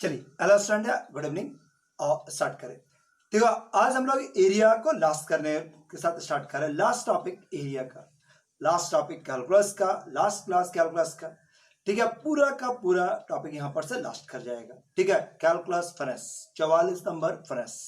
चलिए hello student, good evening. और start करें। देखो, आज हम लोग एरिया को लास्ट करने के साथ स्टार्ट करें। लास्ट टॉपिक एरिया का, लास्ट टॉपिक कैलकुलस का, लास्ट क्लास कैलकुलस का। ठीक है, पूरा का पूरा टॉपिक यहाँ पर से लास्ट कर जाएगा। ठीक है, calculus finish, 44 number finish,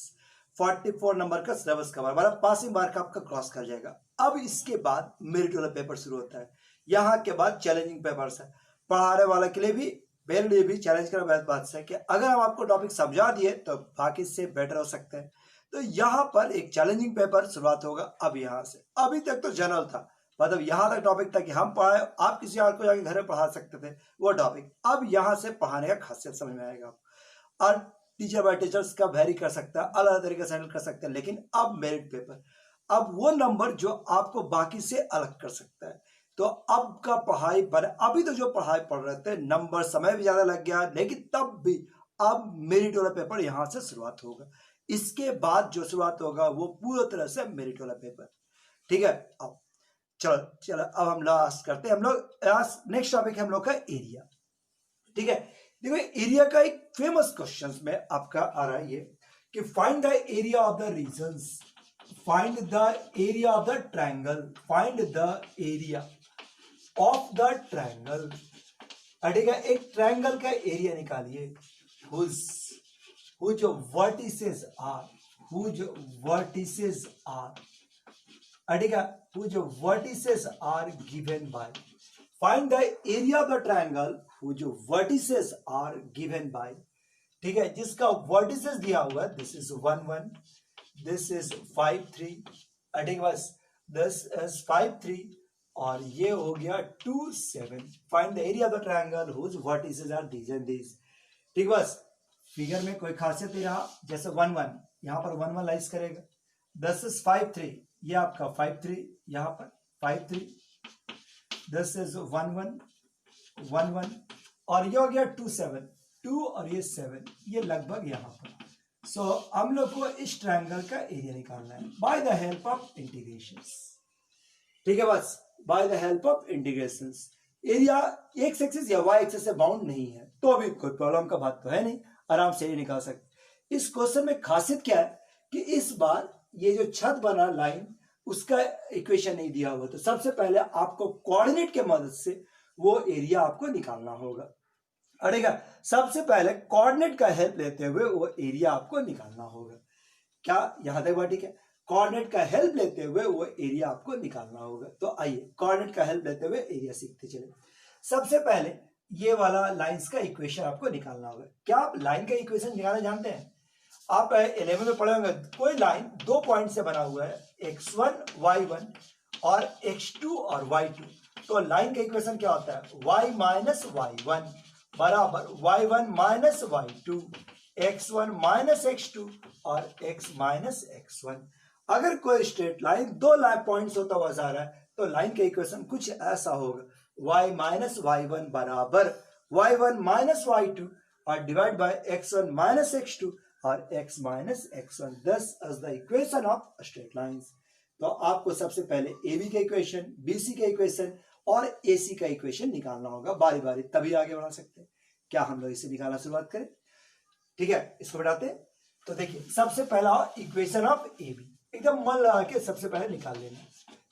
44 number का सिलेबस कवर, मतलब पासिंग मार्क आपका क्रॉस कर जाएगा। अब इसके बाद मेरिट वाला पेपर शुरू होता है। यहाँ के बाद चैलेंजिंग पेपर्स है, पढ़ाने वाले के लिए भी, मेरे लिए भी चैलेंज करना बात है कि अगर हम आपको टॉपिक समझा दिए तो बाकी से बेटर हो सकते हैं। तो यहाँ पर एक चैलेंजिंग पेपर शुरुआत होगा। अब यहाँ से, अभी तक तो जनरल था, मतलब यहाँ तक टॉपिक था कि हम पढ़ाए, आप किसी और को जाके घर में पढ़ा सकते थे वो टॉपिक। अब यहाँ से पढ़ाने का खासियत समझ में आएगा आपको, और टीचर बाय टीचर्स का वेरी कर सकता है, अलग अलग तरीके से हैंडल कर सकते हैं। लेकिन अब मेरिट पेपर, अब वो नंबर जो आपको बाकी से अलग कर सकता है। तो अब का पढ़ाई पर, अभी तो जो पढ़ाई पढ़ रहे थे नंबर समय भी ज्यादा लग गया, लेकिन तब भी अब मेरिट वाला पेपर यहां से शुरुआत होगा। इसके बाद जो शुरुआत होगा वो पूरी तरह से मेरिट वाला पेपर। ठीक है, अब चलो चलो अब हम लास्ट करते हैं। हम लोग नेक्स्ट टॉपिक है हम लोग का एरिया। ठीक है, देखो एरिया का एक फेमस क्वेश्चन में आपका आ रहा है ये कि find the area of the regions, find the area of the triangle, find the area of the triangle. ठीक है, एक ट्रायंगल का एरिया निकालिए whose vertices are, whose vertices are, ठीक है, whose vertices are given by, find the area of the triangle whose vertices are given by। ठीक है, जिसका vertices दिया हुआ है, this is 1 1, this is 5 3, ठीक है, बस this is 5 3 और ये हो गया 2 7। Find the area of the triangle whose vertices are these and these. ठीक, बस फिगर में कोई खासियत नहीं रहा। जैसे 1 1 यहाँ पर 1 1 लाइज करेगा, 10 is 5 3, ये आपका 5 3, यहाँ पर 5 3, 10 is 1 1 1 1 और ये हो गया 2 7, 2 और ये 7, ये लगभग यहाँ पर। सो हम लोग को इस ट्रायंगल का एरिया निकालना है by the help of integrations. ठीक है, बस by the help of integrations. Area x axis या वाई एक्सिस से बाउंड नहीं है तो अभी कोई प्रॉब्लम का बात तो है नहीं, आराम से ये निकाल सकते। इस क्वेश्चन में खासियत क्या है कि इस बार ये जो छत बना लाइन उसका इक्वेशन नहीं दिया हुआ, तो सबसे पहले आपको कोऑर्डिनेट के मदद से वो एरिया आपको निकालना होगा। अड़ेगा, सबसे पहले कोऑर्डिनेट का हेल्प लेते हुए वो एरिया आपको निकालना होगा। क्या यहां तक बात ठीक है? कोऑर्डिनेट का हेल्प लेते हुए वो एरिया आपको निकालना होगा। तो आइए कोऑर्डिनेट का हेल्प लेते हुए एरिया सीखते चले। सबसे पहले ये वाला लाइंस का इक्वेशन आपको निकालना होगा। क्या आप लाइन का इक्वेशन निकालना जानते हैं? आप 11 में पढ़े होंगे, कोई लाइन 2 पॉइंट से बना हुआ है, x1 y1 और x2 और y2। तो लाइन का इक्वेशन क्या होता है? y माइनस y1 बराबर y1 minus y2, x1 minus x2 और x माइनस x1। अगर कोई स्ट्रेट लाइन 2 पॉइंट्स होता हुआ जा रहा है तो लाइन का इक्वेशन कुछ ऐसा होगा, y माइनस y1 बराबर y1 माइनस y2 और divide by x1 minus x2 और x minus x1। This is the equation of straight lines. तो आपको सबसे पहले AB का इक्वेशन, BC का इक्वेशन और AC का इक्वेशन निकालना होगा बारी बारी, तभी आगे बढ़ा सकते हैं। क्या हम लोग इसे निकालना शुरुआत करें? ठीक है, इसको बढ़ाते हैं। तो देखिए, सबसे पहला इक्वेशन ऑफ AB एकदम मन लगा के सबसे पहले निकाल लेना।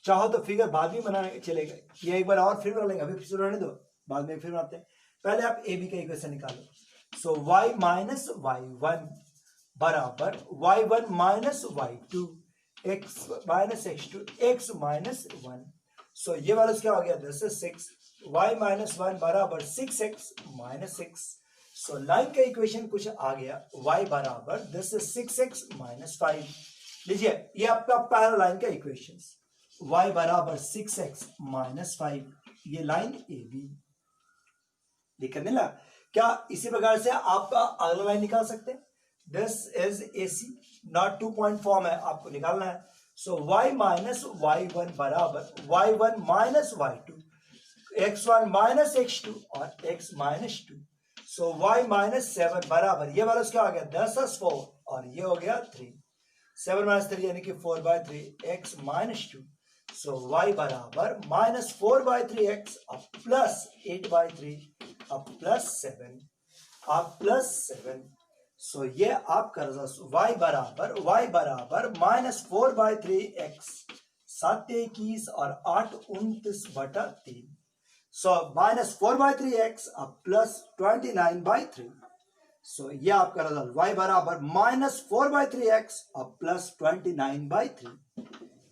चाहो तो फिगर बाद में बनाने चलेगा, ये एक बार और फिर बना लेंगे, अभी फिर रहने दो, बाद में फिर बनाते हैं। पहले आप AB का इक्वेशन निकालो। सो y माइनस y1 बराबर y1 minus y2, x minus x2, x minus 1। सो ये वाला क्या हो गया? दिस इज 6, y माइनस 1 बराबर 6x माइनस 6। सो लाइन का इक्वेशन कुछ आ गया, y बराबर दिस इज 6x माइनस 5। लीजिए, ये आपका पहला लाइन का इक्वेशन, y बराबर 6x माइनस 5, ये लाइन AB। दिक्कत नहीं लगा क्या? इसी प्रकार से आपका अगला लाइन निकाल सकते हैं। This is AC, not 2 point form है, आपको निकालना है। सो y माइनस y1 बराबर y1 minus y2, x1 minus x2 और x माइनस 2। सो y माइनस 7 बराबर, ये वाला क्या आ गया? 10 4 और ये हो गया 3, 7 माइनस 3 यानी कि 4/3, x माइनस 2। सो y बराबर माइनस 4/3x अब प्लस 8/3 अब प्लस 7। आप +7। सो ये आपका y बराबर -4/3x, 7×21 और 8×29/3। सो -4/3x अब +29/3। सो ये आपका रिजल्ट y बराबर -4/3x अब +29/3।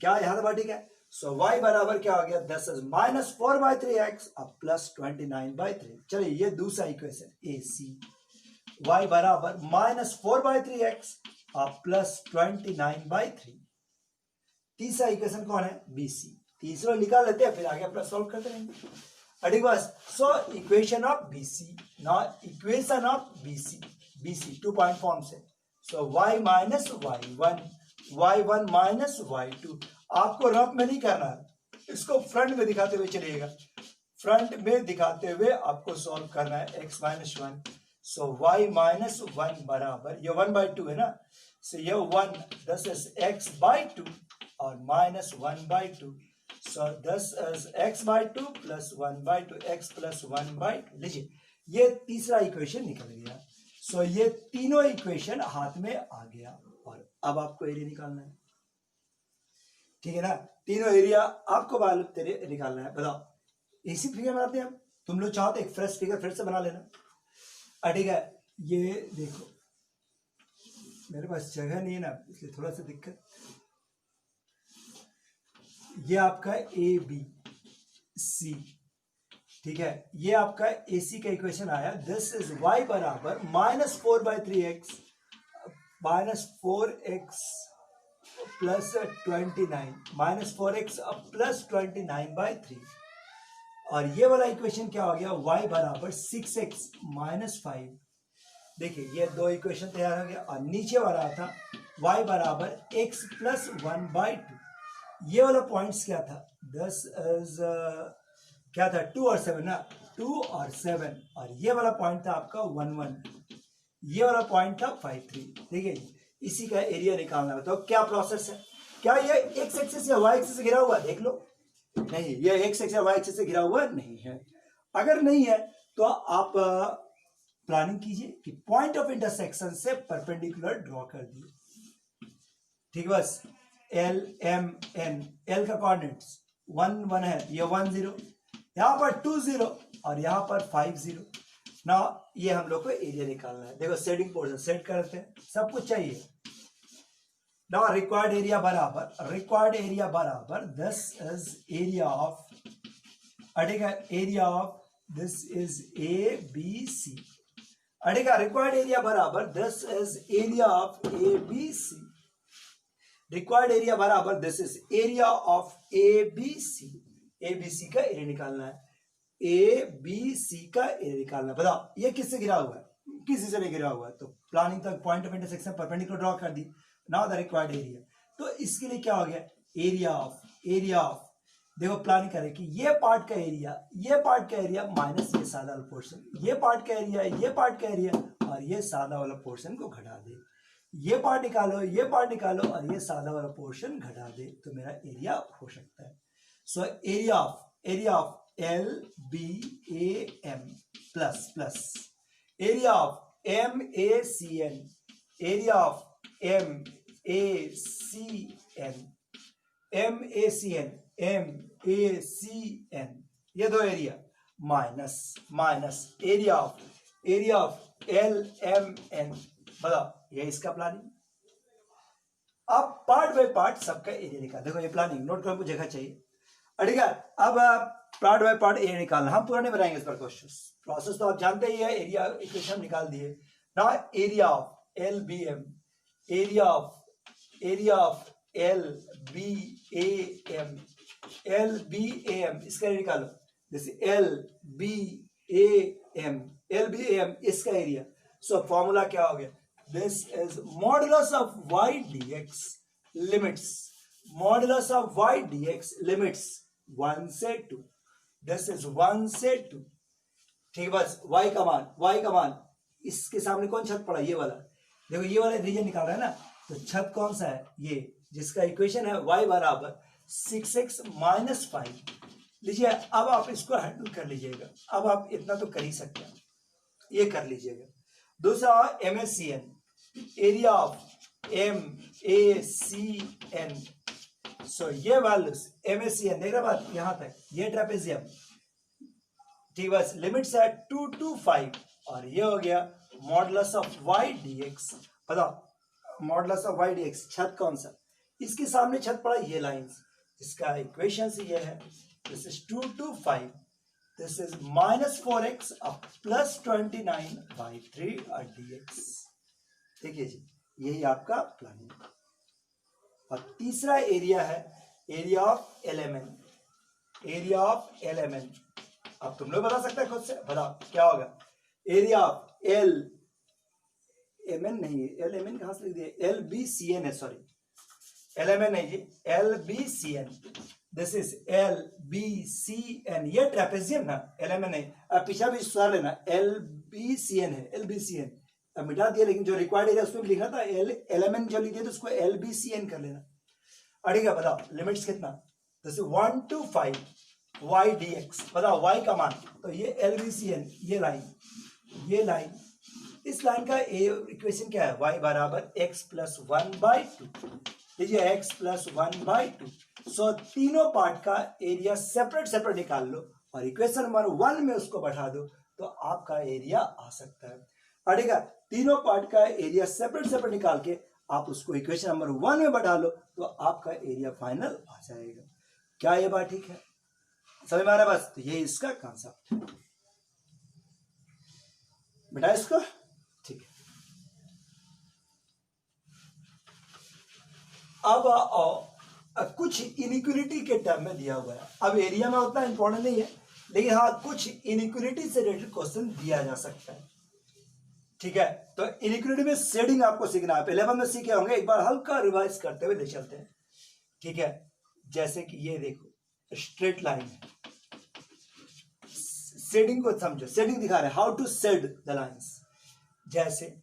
क्या यहाँ पर ठीक है? सो y बराबर क्या हो गया? दिस इज -4/3x अब +29/3। चलिए ये दूसरा इक्वेशन AC, y बराबर -4/3x अब +29/3। तीसरा इक्वेशन कौन है? BC। तीसरा निकाल लेते हैं, फिर आगे अपना सॉल्व करते रहेंगे। So equation of BC, now equation of BC 2 point form से। सो y minus y1 minus y2। आपको रफ में नहीं करना है, इसको फ्रंट में दिखाते हुए चलिएगा। फ्रंट में दिखाते हुए आपको सॉल्व करना है x माइनस 1। सो y माइनस 1 बराबर, ये 1/2 है ना, सो ये 1 दस इज x/2 और -1/2। सो दस is x/2 plus 1/2, x plus 1/2। लीजिए ये तीसरा इक्वेशन निकल गया। सो ये तीनों इक्वेशन हाथ में आ गया और अब आपको एरिया निकालना है, ठीक है ना। तीनों एरिया आपको मालूम निकालना है। बताओ इसी फिगर बनाते हैं हम। तुम लोग चाहो तो एक फ्रेश फिगर फिर से बना लेना। ठीक है, ये देखो मेरे पास जगह नहीं है ना, इसलिए थोड़ा सा दिक्कत। ये आपका ABC, ठीक है, ये आपका AC का इक्वेशन आया। दिस इज y बराबर -4/3x -4x plus 29, -4x plus 29/3। और ये वाला इक्वेशन क्या हो गया? y बराबर 6x माइनस 5। देखिए ये दो इक्वेशन तैयार हो गया। और नीचे वाला था y बराबर x प्लस 1/2। ये वाला पॉइंट्स क्या था? 10 इज क्या था? 2 और 7 ना, 2 और 7। और ये वाला पॉइंट था आपका 1 1, ये वाला पॉइंट था 5 3। ठीक है, इसी का एरिया निकालना है। तो क्या प्रोसेस है? क्या ये x एक्सिस या y एक्सिस से घिरा हुआ? देख लो, नहीं, ये x एक्सिस या y एक्सिस से घिरा हुआ नहीं है। अगर नहीं है तो आप प्लानिंग कीजिए कि पॉइंट ऑफ इंटरसेक्शन से परपेंडिकुलर ड्रॉ कर दिए। ठीक, बस L M N, L का कोऑर्डिनेट्स 1 1 है, ये 1 0, यहाँ पर 2 0 और यहाँ पर 5 0। ना ये हम लोग को एरिया निकालना है। देखो सेटिंग पोर्शन सेट करते हैं, सब कुछ चाहिए। ना रिक्वायर्ड एरिया बराबर this is area of, area of this is ABC। अड़ेगा रिक्वायर्ड एरिया बराबर this is area of ABC। Required area बराबर this is area of ABC। ABC का एरिया निकालना है, ABC का एरिया निकालना है। बताओ ये किससे घिरा हुआ है? किसी से नहीं घिरा हुआ है। तो प्लानिंग तक point of intersection perpendicular draw कर दी। Now the required area. तो इसके लिए क्या हो गया? एरिया ऑफ देखो प्लानिंग करें कि ये पार्ट का एरिया माइनस ये सादा वाला पोर्शन, ये पार्ट का एरिया और ये सादा वाला पोर्शन को घटा दे। ये पार्ट निकालो और ये सादा वाला पोर्शन घटा दे, तो मेरा एरिया हो सकता है। सो area of LBAM plus area of MACN, area of MACN, ये दो area minus area of LMN। बताओ ये इसका प्लानिंग। अब पार्ट बाय पार्ट सबका एरिया निकाल। देखो ये प्लानिंग नोट करने को जगह चाहिए। ठीक है, अब पार्ट बाय पार्ट एरिया निकालना, हम पूरा नहीं बनाएंगे इस पर क्वेश्चन। प्रोसेस तो आप जानते ही है। एरिया इक्वेशन निकाल दिए ना। Area of LBM, area of LBAM, इसका एरिया निकालो। जैसे LBAM इसका एरिया। सो फॉर्मूला क्या हो गया? This is modulus of y dx limits 1 से 2। दिस इज 1 से 2। ठीक है, बस y का मान इसके सामने कौन छत पड़ा? ये वाला। देखो ये वाला रीजन निकाल रहा है ना, तो छत कौन सा है? ये, जिसका इक्वेशन है y बराबर 6x माइनस 5। लीजिए अब आप इसको हैंडल कर लीजिएगा। अब आप इतना तो कर ही सकते हैं, ये कर लीजिएगा। दूसरा MACN, एरिया ऑफ MACN। सो ये वैल्यूज MACN देख रहे बात यहां तक, ये ट्रेपेजियम, ठीक बस लिमिट्स है 2 to 5, और ये हो गया मॉडुलस ऑफ y dx। बताओ मॉडुलस ऑफ y dx छत कौन सा, इसके सामने छत पड़ा ये लाइंस, इसका इक्वेशन ये है, this is 2 to 5, this is -4x plus 29/3 dx। देखिए जी यही आपका प्लानिंग। और तीसरा एरिया है area of element, area of element. अब तुम लोग बता सकते हैं खुद से, बताओ क्या होगा। Area of L M N नहीं, एल एम एन कहां से लिख दिए, LBCN है, सॉरी LMN नहीं जी, LBCN, दिस इज LBCN, ये ट्रेपेजियम ना, LMN नहीं। अब पीछा भी सवाल लेना, LBCN है, LBCN अब मिटा दिया, लेकिन जो रिक्वायर्ड एरिया उसमें भी लिखना था LMN जो लिख दिया तो उसको LBCN कर लेना। अड़ेगा बताओ लिमिट्स कितना, जैसे 1 to 5 y dx, बताओ y का मान, तो ये LBCN, ये लाइन, इस लाइन का इक्वेशन क्या है, y बराबर x प्लस 1/2, लीजिए x प्लस 1/2। सो तीनों पार्ट का एरिया सेपरेट निकाल लो और इक्वेशन नंबर 1 में उसको बढ़ा दो तो आपका एरिया आ सकता है। अड़ेगा तीनों पार्ट का एरिया सेपरेट निकाल के आप उसको इक्वेशन नंबर 1 में बढ़ा लो तो आपका एरिया फाइनल आ जाएगा। क्या ये बात ठीक है, समझ में आ रहा है बस, तो ये इसका कॉन्सेप्ट है बेटा, इसको ठीक है। अब कुछ इनइक्वालिटी के टर्म में दिया हुआ है, अब एरिया में उतना इंपॉर्टेंट नहीं है, लेकिन हाँ कुछ इनइक्वालिटी से रिलेटेड क्वेश्चन दिया जा सकता है, ठीक है। तो इनइक्वालिटी में शेडिंग आपको सीखना है, 11 में सीखे होंगे, एक बार हल्का रिवाइज करते हुए ले चलते हैं, ठीक है। जैसे कि ये देखो स्ट्रेट लाइन है, शेडिंग को समझो, शेडिंग दिखा रहे हैं, how to shade the lines. जैसे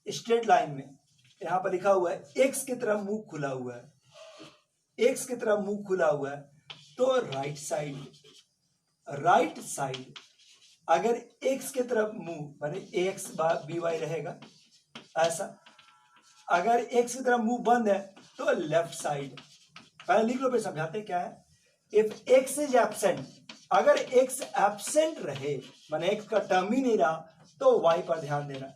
स्ट्रेट लाइन में यहां पर लिखा हुआ है एक्स की तरफ मुंह खुला हुआ है, एक्स की तरफ मुंह खुला हुआ है, तो राइट साइड अगर एक्स की तरफ मुंह माने एक्स बी वाई रहेगा ऐसा, अगर एक्स की तरफ मुंह बंद है तो लेफ्ट साइड। पहले लिख लो फिर समझाते क्या है। इफ एक्स इज एब्सेंट, अगर एक्स एब्सेंट रहे माने एक्स का टर्म ही नहीं रहा तो वाई पर ध्यान देना,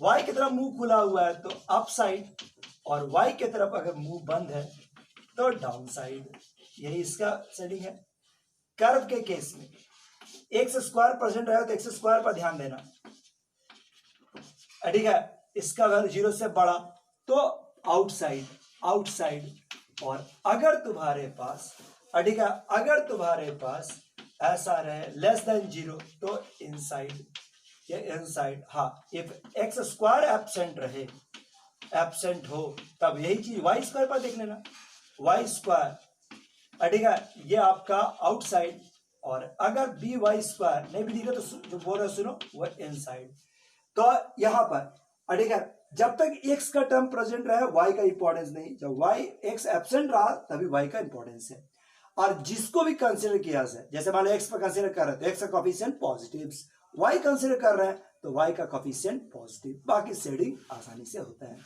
वाई की तरफ मुंह खुला हुआ है तो अप साइड, और वाई की तरफ अगर मुंह बंद है तो डाउन साइड। यही इसका सेटिंग है। कर्व के केस में एक्स स्क्वायर प्रेजेंट रहे तो एक्स स्क्वायर पर ध्यान देना, ठीक है। इसका वैल्यू 0 से बड़ा तो आउटसाइड, और अगर तुम्हारे पास, ठीक है, अगर तुम्हारे पास ऐसा रहे लेस देन 0 तो इनसाइड, ये इनसाइड। हाँ इफ एक्स स्क्वायर एब्सेंट हो तब यही चीज वाई स्क्वायर पर देख लेना, वाई स्क्वायर, ठीक है, ये आपका आउटसाइड, और अगर बी वाई स्क्वायर नहीं भी दिखा तो जो बोल रहे सुनो वो इनसाइड। तो यहां पर, ठीक है, जब तक एक्स का टर्म प्रेजेंट रहे वाई का इंपॉर्टेंस नहीं, जब वाई एक्स एब्सेंट रहा तभी वाई का इंपॉर्टेंस है। और जिसको भी कंसीडर किया जाए, जैसे मान लो एक्स पर कंसीडर कर रहे हैं तो एक्स का कोफिशिएंट पॉजिटिव, वाई कंसीडर कर रहे हैं तो वाई का कोफिशिएंट पॉजिटिव, बाकी शेडिंग आसानी से होता है,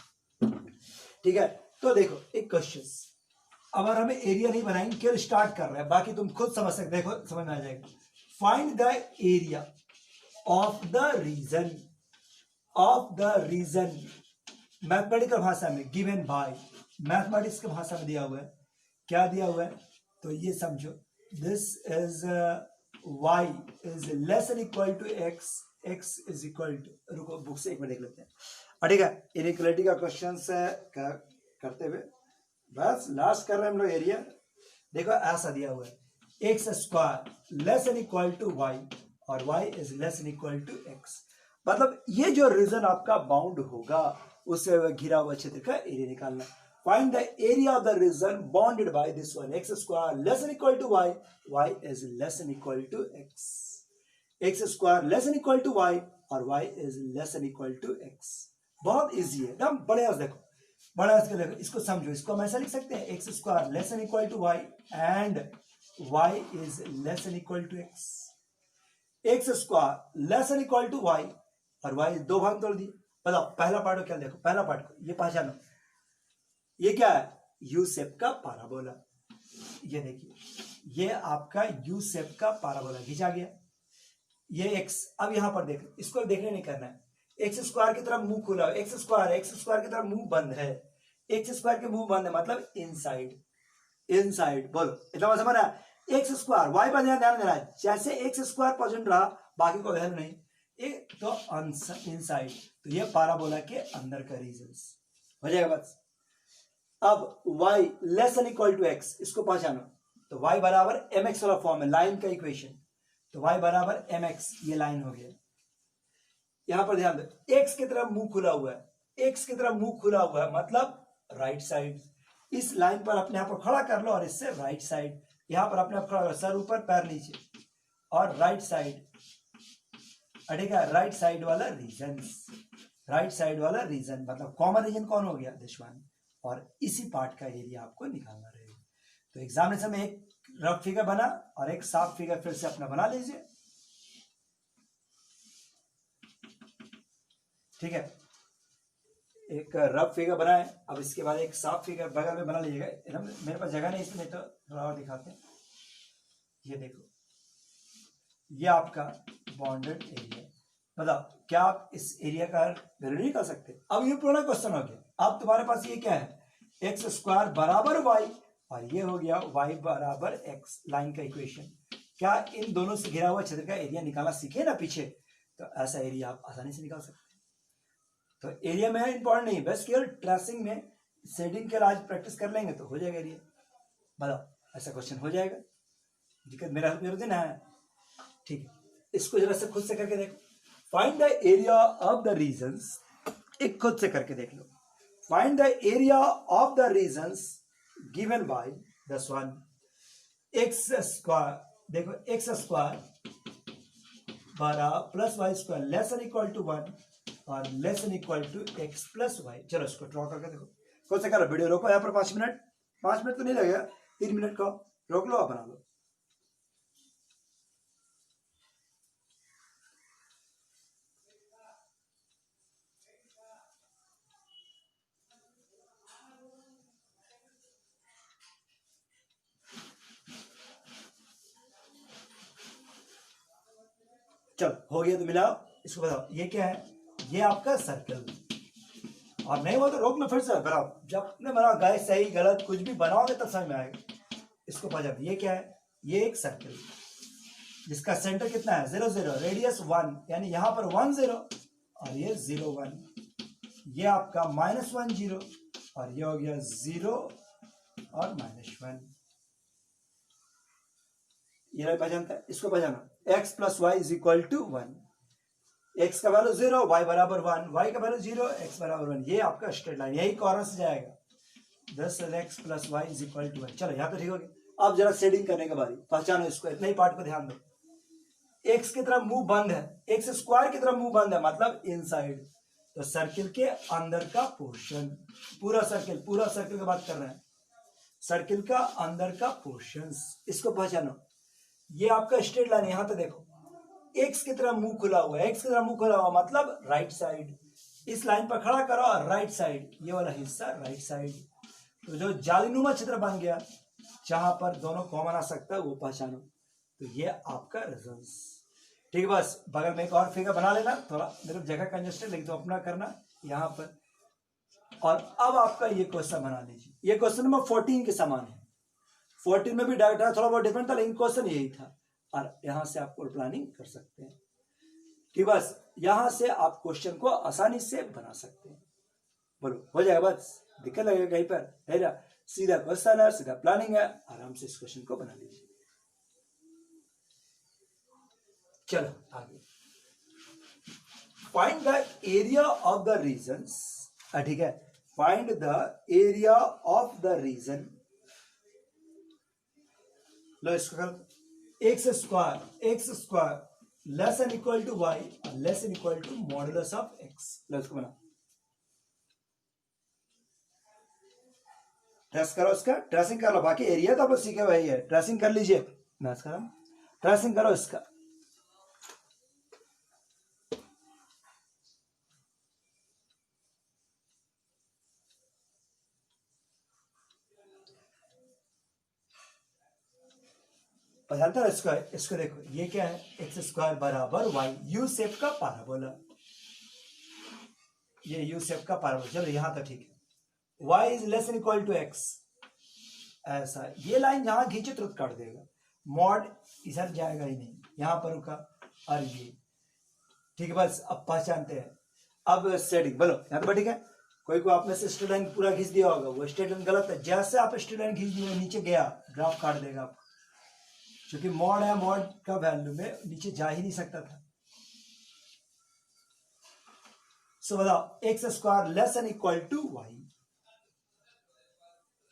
ठीक है। तो देखो एक क्वेश्चन, अब हमें एरिया नहीं बनाएंगे, केवल स्टार्ट कर रहे हैं, बाकी तुम खुद समझ सकते, देखो समझ में आ जाएगा। Find the area of the region mathematical भाषा में गिवन बाय, मैथमेटिक्स की भाषा में दिया हुआ है, क्या दिया हुआ है तो ये समझो, this is y is less than equal to x is equal to, रुको बुक से एक मिनट देख लेते हैं, ठीक है। इनइक्वालिटी का क्वेश्चन करते हुए बस लास्ट कर रहे हैं हम लोग एरिया। देखो ऐसा दिया हुआ है x square less than equal to y और y is less than equal to x, मतलब ये जो रीजन आपका बाउंड होगा उससे घिरा हुआ क्षेत्र का एरिया निकालना। Find the area of the region bounded by this one, x square less than equal to y, y is less than equal to x, x square less than equal to y और y is less than equal to x. बहुत easy है एकदम, बड़े देखो बड़ा देखो, इसको समझो, इसको हम ऐसा लिख सकते हैं x square less than equal to y and y is less than equal to x, x square less than equal to y और वाई दो भाग तोड़ दिए, बताओ पहला पार्ट को क्या, देखो पहला पार्ट को ये पहचानो, ये क्या है, यू शेप का पाराबोला। ये देखिए ये आपका यू शेप का पाराबोला खींचा गया, ये एक्स। अब यहां पर देख, इसको देखने नहीं करना है, एक्स स्क्वायर की तरफ मुंह खुला, एक्स स्क्वायर की तरफ मुंह बंद है, एक्स स्क्वायर के मुंह बंद है मतलब इनसाइड, इनसाइड बोलो इतना समझ रहा है। एक्स स्क्वायर वाई पर ध्यान देना है, जैसे एक्स स्क्वायर प्रेजेंट रहा बाकी को वैल्यू नहीं, एक तो इनसाइड, तो ये पाराबोला के अंदर का रीजन हो जाएगा बस। अब y less than equal to x, इसको पहचानो, तो y बराबर mx वाला फॉर्म है लाइन का इक्वेशन, तो y बराबर mx, ये लाइन हो गया। यहां पर ध्यान दो, x की तरफ मुंह खुला हुआ है, x की तरफ मुंह खुला हुआ है मतलब राइट साइड, इस लाइन पर अपने आप को खड़ा कर लो और इससे राइट साइड, यहां पर अपने आप खड़ा करो, सर ऊपर पैर नीचे और राइट साइड, ठीक है, राइट साइड वाला रीजन, राइट साइड वाला रीजन मतलब कॉमन रीजन कौन हो गया, दिस वन, और इसी पार्ट का एरिया आपको निकालना रहेगा। तो एग्जामिनेशन में एक रफ फिगर बना और एक साफ फिगर फिर से अपना बना लीजिए, ठीक है, एक रफ फिगर बनाए, अब इसके बाद एक साफ फिगर बगल में बना लीजिएगा, मेरे पास जगह नहीं इसमें तो थोड़ा और दिखाते हैं। ये देखो ये आपका बॉन्डेड एरिया, मतलब क्या आप इस एरिया का वैल्यू नहीं कर सकते। अब ये पूरा क्वेश्चन हो गया, अब तुम्हारे पास ये क्या है, एक्स स्क्वायर बराबर वाई, और ये हो गया वाई बराबर एक्स, लाइन का इक्वेशन। क्या इन दोनों से घिरा हुआ क्षेत्र का एरिया निकालना सीखे ना पीछे, तो ऐसा एरिया आप आसानी से निकाल सकते हैं। तो एरिया में इंपॉर्टेंट नहीं, बस केवल ट्रेसिंग में शेडिंग के आज प्रैक्टिस कर लेंगे तो हो जाएगा एरिया। बताओ ऐसा क्वेश्चन हो जाएगा, दिक्कत मेरा दिन है, ठीक है। इसको जरा से खुद से करके देखो, find the area of the regions, एक खुद से करके देख लो, find the area of the regions given by this one, x square, देखो एक्स स्क्वायर बराबर plus y square less than equal to 1 और less than equal to x plus y. चलो इसको ड्रॉ करके देखो, खुद से करो, वीडियो रोको यहाँ पर 5 मिनट, 5 मिनट तो नहीं लगेगा, 3 मिनट का रोक लो, आप बना लो। चलो हो गया तो मिलाओ, इसको बताओ ये क्या है, ये आपका सर्कल, और नहीं हुआ तो रोक लो फिर से बनाओ, जब आपने बनाओ गाय सही गलत कुछ भी बनाओगे तब समझ में आएगा। इसको पहचान, ये क्या है, ये एक सर्कल जिसका सेंटर कितना है 0 0, रेडियस 1, यानी यहां पर 1 0 और ये 0 1, ये आपका -1 0 और ये हो गया 0 और -1, ये पहचानता है, इसको पहचाना, x plus y is equal to 1, x का वैल्यू 0, y बराबर 1, y का वैल्यू 0, x बराबर 1, ये आपका स्ट्रेट लाइन, यही कॉर्नर से जाएगा, 10 x plus y is equal to 1। चलो यहाँ तो ठीक हो गया, अब जरा शेडिंग करने के बारी, पहचानो इसको, इतना ही पार्ट को ध्यान दो, x की तरफ मुंह बंद है, x स्क्वायर की तरफ मुंह बंद है मतलब इनसाइड, तो सर्किल के अंदर का पोर्शन, पूरा सर्किल की बात कर रहे हैं, सर्किल का अंदर का पोर्शन, इसको पहचानो, ये आपका स्ट्रेट लाइन, यहां तो देखो एक्स की तरफ मुंह खुला हुआ है, एक्स की तरफ मुंह खुला हुआ मतलब राइट साइड, इस लाइन पर खड़ा करो और राइट साइड, ये वाला हिस्सा राइट साइड, तो जो जालीनुमा क्षेत्र बन गया जहां पर दोनों कॉमन आ सकता है वो पहचानो, तो ये आपका रेजल्ट, ठीक है। बस बगल में एक और फिगर बना लेना, थोड़ा मेरे जगह कंजेस्टेड लेकिन तो अपना करना यहाँ पर, और अब आपका ये क्वेश्चन बना लीजिए, ये क्वेश्चन नंबर 14 के समान है, 14 में भी डाटा थोड़ा बहुत डिफरेंट था लेकिन क्वेश्चन यही था, और यहां से आप प्लानिंग कर सकते हैं, ठीक, बस यहां से आप क्वेश्चन को आसानी से बना सकते हैं, बोलो हो जाएगा, बस दिक्कत लगेगा कहीं पर है ना, सीधा क्वेश्चन है, सीधा प्लानिंग है, आराम से इस क्वेश्चन को बना लीजिए। चलो आगे, find the area of the regions, ठीक है, find the area of the region, लो इसको कर, x square less than equal to y और less than equal to modulus of x, लो इसको बना, ट्रेस करो, इसका ट्रेसिंग कर लो, बाकी एरिया तो आप सीखे वही है, ट्रेसिंग कर लीजिए, ट्रेसिंग करो इसका, पहचानता है स्क्वायर, इसको देखो ये क्या है, एक्स स्क्वायर बराबर वाई, यू शेप का पैराबोला, ये यू शेप का पैराबोला। चलो यहां तो ठीक है। y is less than equal to x, ऐसा ये लाइन जहां खींचे तुरंत काट देगा, मॉड इधर जाएगा ही नहीं, यहां पर रुका और ये ठीक है। बस अब पहचानते हैं। अब सेटिंग बोलो यहां तो ठीक है। कोई को आपने से स्ट्रेट लाइन पूरा खींच दिया होगा, वो स्ट्रेट लाइन गलत है, जैसे आप स्ट्रेट लाइन खींच दिए नीचे गया ग्राफ काट देगा आपको, क्योंकि मॉड है, मॉड का वैल्यू में नीचे जा ही नहीं सकता था। सो बताओ x square less than equal to y,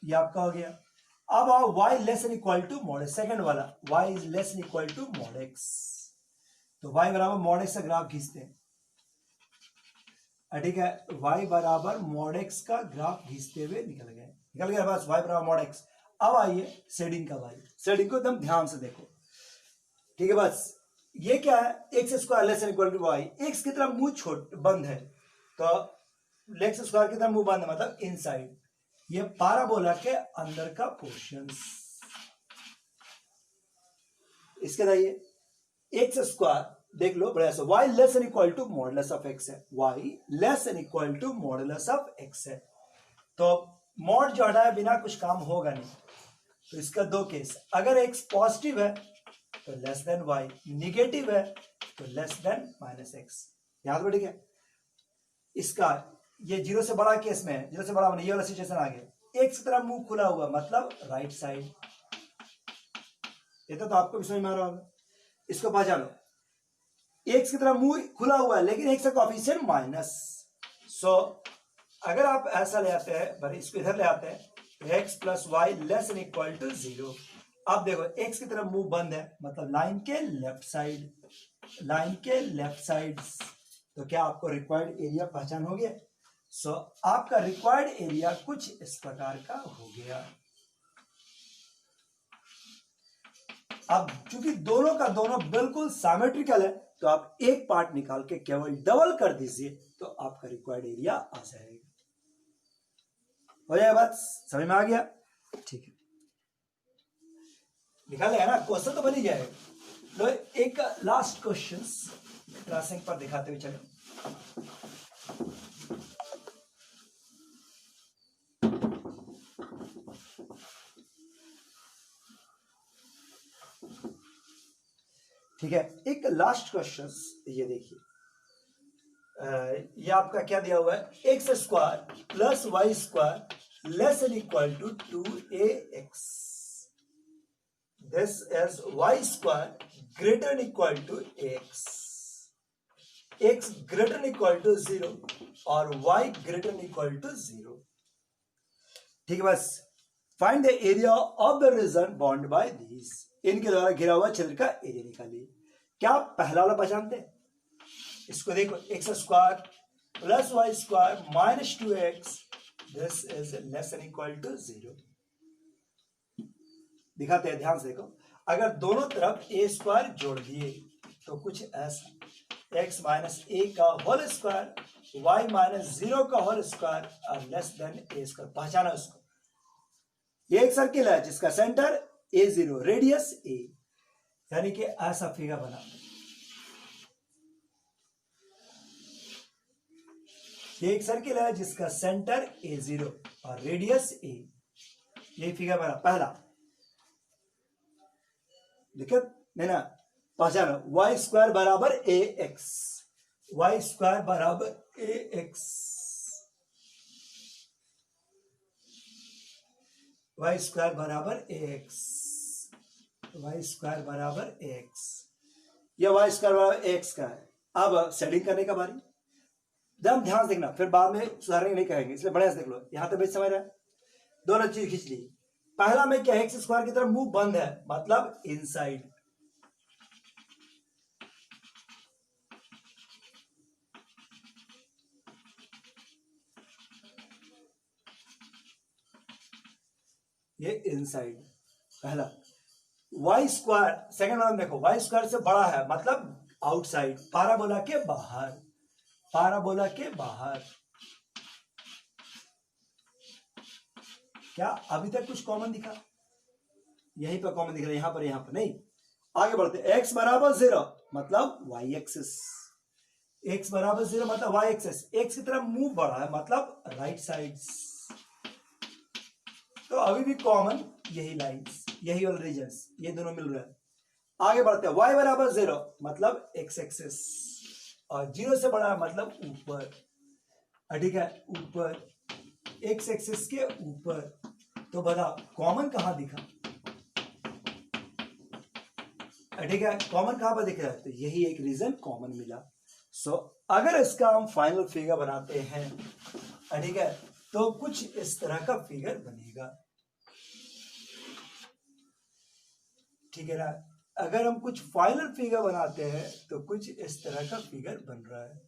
ये आपका हो गया। अब आओ y less than equal to mod, second वाला y is less than equal to mod x, तो y बराबर मॉड x का ग्राफ खींचते हैं, ठीक है। y बराबर मॉड x का ग्राफ खींचते हुए निकल गया बस y बराबर मॉड x। अब आइए शेडिंग का भाई, शेडिंग को एकदम ध्यान से देखो, ठीक है। बस ये क्या है, x square less than equal to y, x की तरफ मुंह छोट बंद है, तो एक्स स्क्वायर की तरफ मुंह बंद है मतलब इनसाइड, ये पैराबोला के अंदर का पोर्शन। इसके दाइए एक्स स्क्वायर देख लो बड़ा सा, y less than equal to modulus of x है, y less than equal to modulus of x है, तो मॉड जो हटा है बिना कुछ काम होगा नहीं। तो इसका दो केस, अगर x पॉजिटिव है तो लेस देन y, निगेटिव है तो लेस देन माइनस x, याद रखो ठीक है। इसका ये जीरो से बड़ा केस में है, जीरो से बड़ा ये वाला सिचुएशन आ गया, एक्स की तरफ मुंह खुला हुआ मतलब राइट साइड, ये तो आपको भी समझ में आ रहा होगा। इसको पहचानो, एक्स की तरफ मुंह खुला हुआ है लेकिन एक्स का कोएफिशिएंट माइनस, सो अगर आप ऐसा ले आते हैं, इसको इधर ले आते हैं, x plus y less than equal to 0। अब देखो एक्स की तरफ मुंह बंद है मतलब लाइन के लेफ्ट साइड, लाइन के लेफ्ट साइड, तो क्या आपको रिक्वायर्ड एरिया पहचान हो गया। सो आपका रिक्वायर्ड एरिया कुछ इस प्रकार का हो गया। अब चूंकि दोनों का दोनों बिल्कुल सिमेट्रिकल है, तो आप एक पार्ट निकाल के केवल डबल कर दीजिए तो आपका रिक्वायर्ड एरिया आ जाएगा। हो जाएगा, बात समझ में आ गया, ठीक है। निकालेगा ना, क्वेश्चन तो बन ही जाएगा। लो एक लास्ट क्वेश्चन क्रॉसिंग पर दिखाते हुए चलो। ठीक है, एक लास्ट क्वेश्चन ये देखिए, ये आपका क्या दिया हुआ है, x square plus y square less than equal to 2ax, this is y square greater than equal to ax, x greater than equal to 0 और y greater than equal to 0, ठीक है। बस find the area of the region bound by this, इनके द्वारा घिरा हुआ क्षेत्र का एरिया निकालिए। क्या आप पहला वाला पहचानते हैं, इसको देखो, x square plus y square minus 2x, this is less than equal to 0। दिखाते हैं, ध्यान से देखो, अगर दोनों तरफ a स्क्वायर जोड़ दिए तो कुछ ऐसा, x माइनस a का होल स्क्वायर, y माइनस 0 का होल स्क्वायर और लेस देन a स्क्वायर, पहचाना उसको। ये एक सर्किल है जिसका सेंटर a0, रेडियस a, यानी कि ऐसा फिगर बना। ये एक सर्किल है जिसका सेंटर a0 और रेडियस a, यही फिगर बना पहला। दिक्कत नहीं ना, पहचानो, वाई स्क्वायर बराबर ए एक्स, वाई स्क्वायर बराबर ए एक्स, वाई स्क्वायर बराबर ए एक्स, वाई स्क्वायर बराबर ए एक्स, यह वाई स्क्वायर बराबर ए एक्स का है। अब सेटिंग करने का बारी, जब ध्यान देखना, फिर बाद में सुधारने नहीं कहेंगे, इसलिए बढ़िया से देख लो। यहां तक समझ रहा है, दोनों चीज खींच ली। पहला में क्या, एक्स स्क्वायर की तरफ मुंह बंद है मतलब इनसाइड, ये इनसाइड पहला। वाई स्क्वायर सेकंड वाला देखो, वाई स्क्वायर से बड़ा है मतलब आउटसाइड, पैराबोला के बाहर, पैराबोला के बाहर। क्या अभी तक कुछ कॉमन दिखा, यहीं पर कॉमन दिख रहा है, यहाँ पर नहीं। आगे बढ़ते, x बराबर 0 मतलब y एक्सिस, x बराबर 0 मतलब y एक्सिस, x की तरफ मूव बढ़ा है मतलब राइट साइड। तो अभी भी कॉमन यही लाइंस, यही वाले रीजन्स, ये दोनों मिल रहे हैं। आगे बढ़ते हैं, y बराबर 0 मतलब x एक्सिस, और 0 से बड़ा मतलब ऊपर, ठीक है, ऊपर, x एक्सिस के ऊपर। तो बताओ कॉमन कहां दिखा, ठीक है, कॉमन कहां पर दिख रहा है, तो यही एक रीजन कॉमन मिला। सो अगर इसका हम फाइनल फिगर बनाते हैं, ठीक है, तो कुछ इस तरह का फिगर बनेगा, ठीक है ना। अगर हम कुछ फाइनल फिगर बनाते हैं तो कुछ इस तरह का फिगर बन रहा है।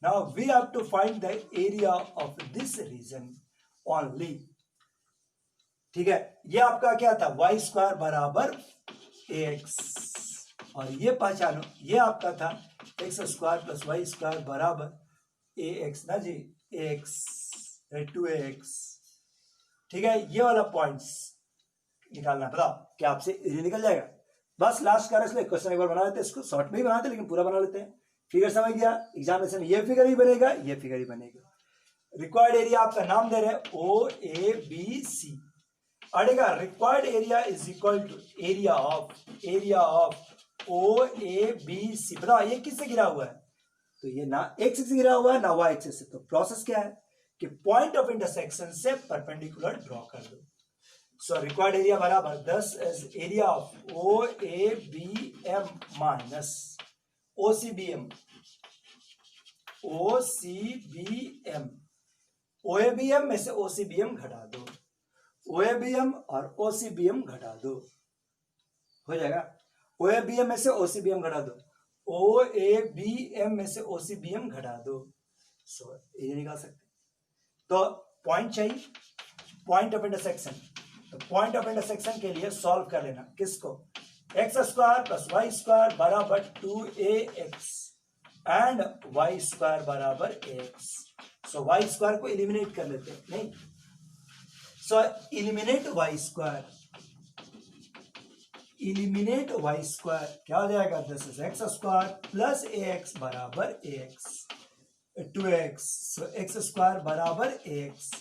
Now we have to find the area of this region only, ठीक है। ये आपका क्या था, वाई स्क्वायर बराबर एक्स, और ये पहचानो ये आपका था x square plus y square बराबर ए एक्स ना जी, एक्स 2x, ठीक है। ये वाला पॉइंट्स निकालना, बताओ क्या आपसे इजी निकल जाएगा। बस लास्ट कर इसलिए क्वेश्चन एक बार बना लेते हैं, इसको शॉर्ट में ही बनाते लेकिन पूरा बना लेते हैं। फिगर समझ गया, एग्जामिनेशन में ये फिगर ही बनेगा, ये फिगर ही बनेगा। रिक्वायर्ड एरिया आपका नाम दे रहे हैं ओ ए बी सी, अड़ेगा required area is equal to area of O A B C. बताओ ये किससे गिरा हुआ है, तो ये ना एक्स से गिरा हुआ है ना वाई एक्सिस से। तो प्रोसेस क्या है कि पॉइंट ऑफ इंटरसेक्शन से परपेंडिकुलर ड्रॉ कर दो। सो रिक्वायर्ड एरिया बराबर 10 is area of O A B M minus O C B M, O C B M, O A B M में से ओ सी बी एम घटा दो, ओ A B M और ओ C B M घटा दो, हो जाएगा। ओ ए बी एम में से ओ सी बी एम घटा दो, ओ ए बी एम में से ओ सी बी एम घटा दो, सो ये निकाल सकते। तो पॉइंट चाहिए, पॉइंट ऑफ इंटरसेक्शन। तो पॉइंट ऑफ इंटरसेक्शन के लिए सॉल्व कर लेना किसको, x square plus y square बराबर 2ax एंड वाई स्क्वायर बराबर एक्स। सो वाई स्क्वायर को एलिमिनेट कर लेते हैं, नहीं, so eliminate y square, eliminate y square क्या हो जाएगा, this is x square plus a x बराबर a x 2x। So x square बराबर एक्स,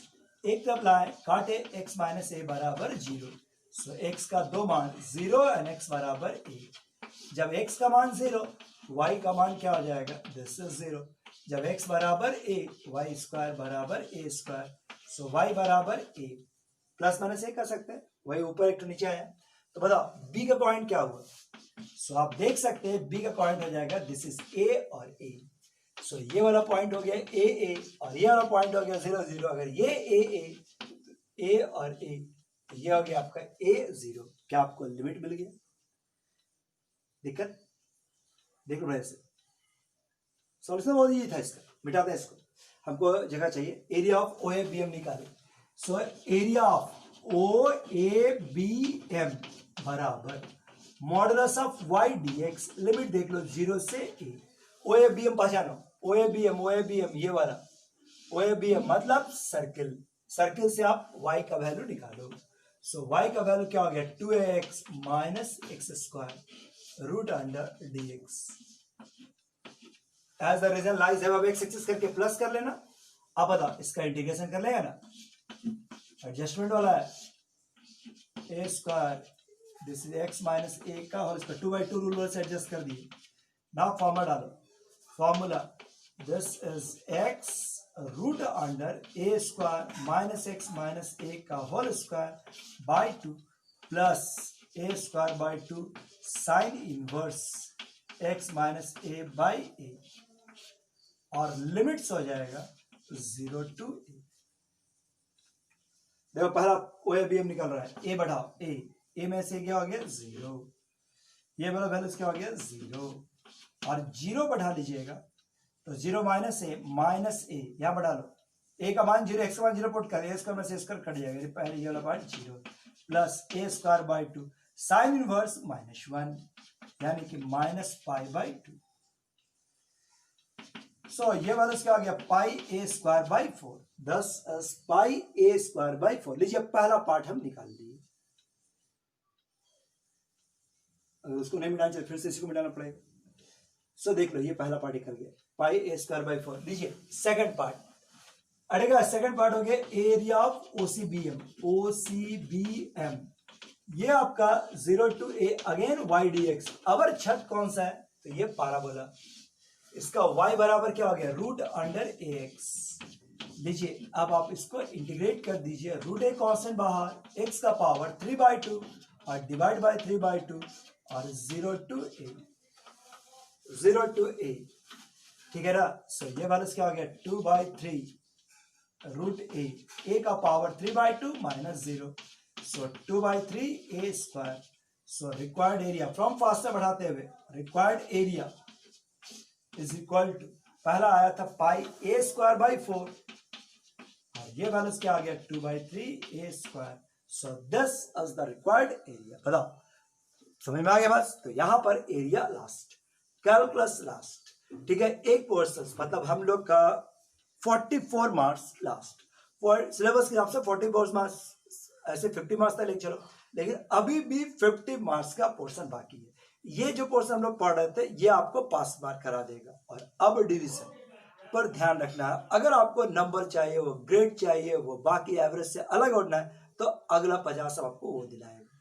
एक जब लाए काटे x माइनस ए बराबर 0। सो x का दो मान 0 एंड x बराबर a। जब x का मान 0, y का मान क्या हो जाएगा, दिस इज 0। जब x बराबर a, y स्क्वायर बराबर a स्क्वायर, सो y बराबर a। प्लस माइनस a कर सकते हैं, वही ऊपर एक तो नीचे आया। तो बताओ b का पॉइंट क्या हुआ, सो आप देख सकते हैं b का पॉइंट हो जाएगा दिस इज a और a। सो ये वाला पॉइंट हो गया ए ए और ये वाला पॉइंट हो गया 0 0। अगर ये ए और ए, तो ये हो गया आपका ए 0। क्या आपको लिमिट मिल गया, दिक्कत देख लो ऐसे। सॉल्यूशन बहुत इजी था इसका, मिटाते हैं इसको। हमको जगह चाहिए area of O A B M निकाले। So area of O A B M बराबर modulus of y d x, limit देख लो 0 से ए। ओ ए बी एम पहचानो, ओ ए बी एम ये वाला ओ ए बी एम मतलब सर्किल, सर्किल से आप y का वैल्यू निकालो। सो y का वैल्यू क्या हो गया, 2x minus x square root under d x. As the region lies अब एक्स एक्सिस करके प्लस कर लेना। अब बताओ इसका इंटीग्रेशन कर लेगा ना, एडजस्टमेंट वाला है, a square this is x minus a का होल स्क्वायर 2/2 रूल से एडजस्ट कर दिए। नाउ फॉर्मूला डालो, formula this is x root under a square minus a का whole square by 2 plus a square by 2 sine inverse x minus a by a, और limits हो जाएगा 0 to a। देखो पहला ओ ए बी एम निकल रहा है, ए बढ़ाओ ए में से क्या हो गया 0, ये वाला वैल्यूज क्या हो गया 0, और 0 बढ़ा लीजिएगा तो 0 माइनस ए यहां बढ़ा लो, ए का मान 0 एक्स का मान 0 पुट कर, ए स्क्वायर में से स्क्वायर कट जाएगा, पहले ये वाला part 0 plus a square by 2 sine inverse -1 यानी कि -π/2। सो ये वाला क्या आ गया pi a square by 4, 10 pi a square by 4। लीजिए पहला पार्ट हम निकाल लिए, अगर उसको नहीं मिटाना चाहिए फिर से इसको मिटाना पड़ेगा। सो देख लो ये पहला पार्ट निकल गया पाई ए स्क्वायर बाई 4। लीजिए सेकंड पार्ट अड़ेगा, सेकंड पार्ट हो गया एरिया ऑफ ओसीबीएम, ओसीबीएम ये आपका 0 to a again y d x. अगर छत कौन सा है तो ये पाराबोला, इसका y बराबर क्या हो गया रूट अंडर ए एक्स। लीजिए अब आप इसको इंटीग्रेट कर दीजिए, रूट ए कॉन्स्टेंट बाहर, x का पावर 3/2 और डिवाइड बाय 3/2 और 0 to a, ठीक है ना। सो ये वाला क्या हो गया 2/3 रूट ए का power 3/2 minus 0, so 2/3 a square. So required area from faster बढ़ाते हुए required area is equal to, पहला आया था पाई ए स्क्वायर बाई 4 और ये बैलेंस क्या आ गया 2/3 a square. So this is the required area. बताओ समझ में आ गया बस। तो यहां पर एरिया लास्ट, कैलकुलस लास्ट, ठीक है। एक पोर्शन मतलब हम लोग का 44 मार्क्स लास्ट, सिलेबस के हिसाब से 44 मार्क्स, ऐसे 50 मार्क्स तक लेके चलो, लेकिन अभी भी 50 मार्क्स का पोर्शन बाकी है। ये जो पोर्शन हम लोग पढ़ रहे थे ये आपको पास मार्क करा देगा। और अब डिवीजन पर ध्यान रखना है, अगर आपको नंबर चाहिए, वो ग्रेड चाहिए, वो बाकी एवरेज से अलग उठना है तो अगला 50 आपको वो दिलाएगा,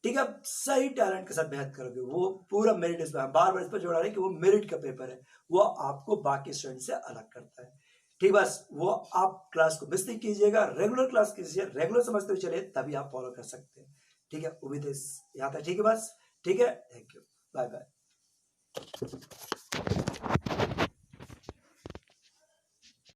ठीक है। सही टैलेंट के साथ मेहनत करोगे, वो पूरा मेरिट, इसमें बार बार इस पर जोड़ा रहे कि वो मेरिट का पेपर है, वो आपको बाकी स्टूडेंट से अलग करता है, ठीक। बस वो आप क्लास को मिस नहीं कीजिएगा, रेगुलर क्लास कीजिए, रेगुलर समझते हुए चलिए, तभी आप फॉलो कर सकते हैं, ठीक है। उम्मीद है यहाँ तक ठीक है बस, ठीक है। Thank you, bye bye.